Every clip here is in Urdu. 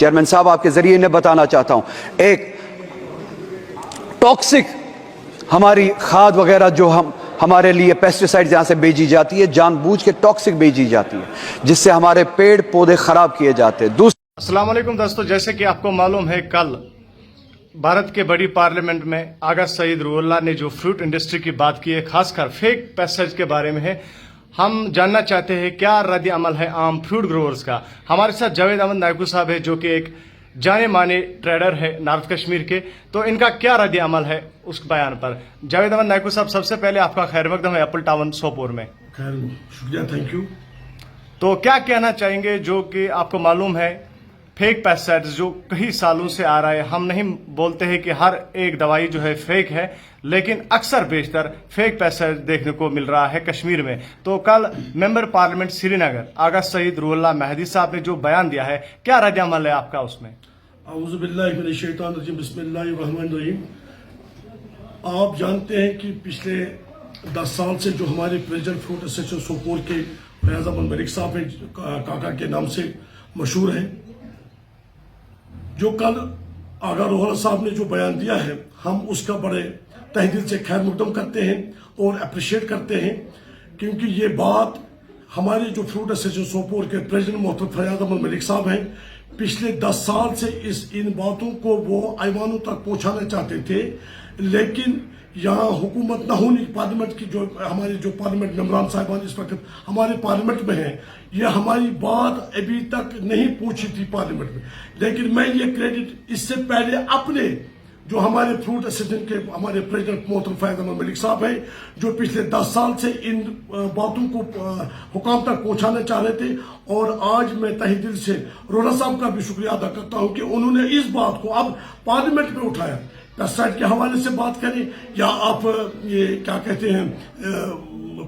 چیئرمین صاحب آپ کے ذریعے انہیں بتانا چاہتا ہوں، ایک ٹاکسک ہماری کھاد وغیرہ جو ہمارے لیے پیسٹیسائڈ یہاں سے بھیجی جاتی ہے، جان بوجھ کے ٹاکسک بھیجی جاتی ہے جس سے ہمارے پیڑ پودے خراب کیے جاتے ہیں۔ السلام علیکم دوستو، جیسے کہ آپ کو معلوم ہے کل بھارت کے بڑی پارلیمنٹ میں آغا سعید روح اللہ نے جو فروٹ انڈسٹری کی بات کی ہے، خاص کر فیک پیسٹیسائڈ کے بارے میں ہے، ہم جاننا چاہتے ہیں کیا رد عمل ہے عام فروٹ گروورز کا۔ ہمارے ساتھ جاوید احمد نائکو صاحب ہے جو کہ ایک جانے مانے ٹریڈر ہے نارتھ کشمیر کے، تو ان کا کیا رد عمل ہے اس بیان پر۔ جاوید احمد نائکو صاحب، سب سے پہلے آپ کا خیر مقدم ہے ایپل ٹاؤن سوپور میں۔ خیر، شکریہ، تھینک یو۔ تو کیا کہنا چاہیں گے جو کہ آپ کو معلوم ہے فیک پیسٹیسائڈز جو کئی سالوں سے آ رہا ہے، ہم نہیں بولتے ہیں کہ ہر ایک دوائی جو ہے فیک ہے، لیکن اکثر بیشتر فیک پیسٹیسائڈ دیکھنے کو مل رہا ہے کشمیر میں۔ تو کل ممبر پارلیمنٹ سری نگر آغا سعید روح اللہ مہدی صاحب نے جو بیان دیا ہے، کیا رد عمل ہے آپ کا اس میں؟ اعوذ باللہ من الشیطان الرجیم، بسم اللہ الرحمن الرحیم۔ آپ جانتے ہیں کہ پچھلے 10 سال سے جو ہمارے پریزیڈنٹ فروٹ ایسوسیشن سوپور کے فیاض احمد ملک صاحب ہیں، کاکا کے نام سے مشہور ہیں، جو کل آغا روح اللہ صاحب نے جو بیان دیا ہے، ہم اس کا بڑے تہ دل سے خیر مقدم کرتے ہیں اور اپریشیٹ کرتے ہیں، کیونکہ یہ بات ہمارے جو فروٹ ایسوسیشن سوپور کے پریزیڈنٹ محترم فیاض احمد ملک صاحب ہیں، پچھلے 10 سال سے ان باتوں کو وہ ایوانوں تک پہنچانا چاہتے تھے، لیکن یہاں حکومت نہ ہونے کی پارلیمنٹ کی جو ہمارے جو پارلیمنٹ ممبران صاحبان اس وقت ہمارے پارلیمنٹ میں ہیں، یہ ہماری بات ابھی تک نہیں پہنچی تھی پارلیمنٹ میں۔ لیکن میں یہ کریڈٹ اس سے پہلے اپنے جو ہمارے فروٹ ایسوسیشن کے ہمارے پریزیڈنٹ محترم فیاض احمد ملک صاحب ہیں، جو پچھلے 10 سال سے ان باتوں کو حکام تک پہنچانا چاہ رہے تھے، اور آج میں تہ دل سے رولا صاحب کا بھی شکریہ ادا کرتا ہوں کہ انہوں نے اس بات کو اب پارلیمنٹ میں اٹھایا۔ پیسٹیسائڈ کے حوالے سے بات کریں یا آپ یہ کیا کہتے ہیں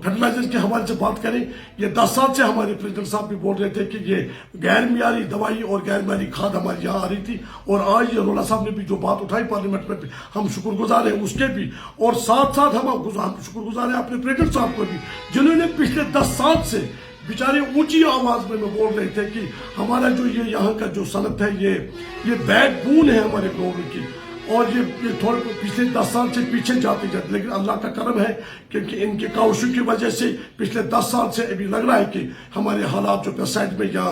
فرٹیلائزر کے حوالے سے بات کریں، یہ 10 سال سے ہمارے پریزیڈنٹ صاحب بھی بول رہے تھے کہ یہ غیر معیاری دوائی اور غیر معیاری کھاد ہمارے یہاں آ رہی تھی، اور آج یہ رولا صاحب نے بھی جو بات اٹھائی پارلیمنٹ میں بھی، ہم شکر گزار ہیں اس کے بھی، اور ساتھ ساتھ ہم شکر گزار ہیں اپنے پریزیڈنٹ صاحب کو بھی، جنہوں نے پچھلے 10 سال سے بیچارے اونچی آواز میں بول رہے تھے کہ ہمارا جو یہ یہاں کا جو صنعت ہے، یہ بیک بون ہے ہمارے گورنمنٹ کی، اور یہ تھوڑے پچھلے 10 سال سے پیچھے جاتے جاتے، لیکن اللہ کا کرم ہے کیونکہ ان کے کوششوں کی وجہ سے پچھلے 10 سال سے ابھی لگ رہا ہے کہ ہمارے حالات جو پیسٹیسائڈ میں یا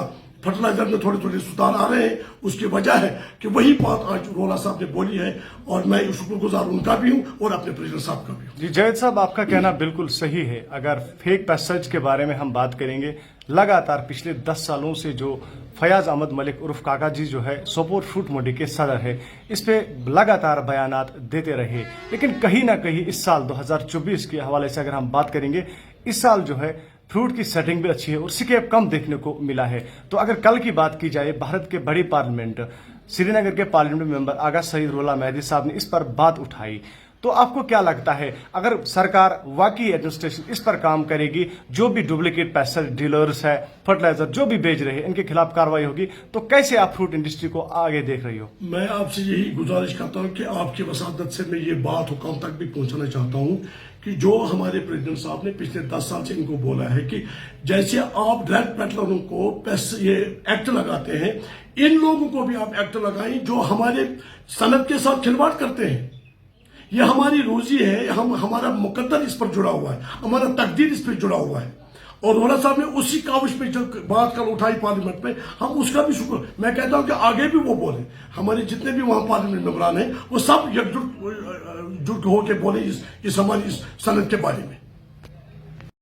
فرٹیلائزر میں تھوڑے تھوڑے سدھار آ رہے ہیں۔ اس کی وجہ ہے کہ وہی بات آج رولا صاحب نے بولی ہے، اور میں شکر گزار ان کا بھی ہوں اور اپنے پریزیڈنٹ صاحب کا بھی ہوں۔ جی جاوید صاحب، آپ کا کہنا بالکل صحیح ہے۔ اگر فیک پیسٹیسائڈ کے بارے میں ہم بات کریں گے، لگاتار پچھلے 10 سالوں سے جو فیاض احمد ملک عرف کاکا جی جو ہے سوپور فروٹ منڈی کے صدر ہے، اس پہ لگاتار بیانات دیتے رہے، لیکن کہیں نہ کہیں اس سال 2024 کے حوالے سے اگر ہم بات کریں گے، اس سال جو ہے فروٹ کی سیٹنگ بھی اچھی ہے اور سکیپ کم دیکھنے کو ملا ہے۔ تو اگر کل کی بات کی جائے، بھارت کے بڑی پارلیمنٹ سری نگر کے پارلیمنٹ ممبر آغا سعید روح اللہ مہدی صاحب نے اس پر بات اٹھائی، تو آپ کو کیا لگتا ہے اگر سرکار واقعی ایڈمنسٹریشن اس پر کام کرے گی، جو بھی ڈپلیکیٹ پیسٹیسائڈ ڈیلرز ہے، فرٹیلائزر جو بھی بیچ رہے ہیں، ان کے خلاف کارروائی ہوگی، تو کیسے آپ فروٹ انڈسٹری کو آگے دیکھ رہی ہو؟ میں آپ سے یہی گزارش کرتا ہوں کہ آپ کی وساطت سے میں یہ بات حکام تک بھی پہنچانا چاہتا ہوں کہ جو ہمارے پریزیڈنٹ صاحب نے پچھلے 10 سال سے ان کو بولا ہے کہ جیسے آپ ڈرگ پیڈلروں کو یہ ایکٹ لگاتے ہیں، ان لوگوں کو بھی آپ ایکٹ لگائیں جو ہمارے صنعت کے ساتھ کھلواڑ کرتے ہیں۔ یہ ہماری روزی ہے، ہمارا مقدر اس پر جڑا ہوا ہے، ہمارا تقدیر اس پر جڑا ہوا ہے، اور رولا صاحب نے اسی کاوش پہ جو بات کل اٹھائی پارلیمنٹ میں، ہم اس کا بھی شکر، میں کہتا ہوں کہ آگے بھی وہ بولیں، ہمارے جتنے بھی وہاں پارلیمنٹ ممبران ہیں وہ سب یکجٹ ہو کے بولیں اس ہماری اس صنعت کے بارے میں۔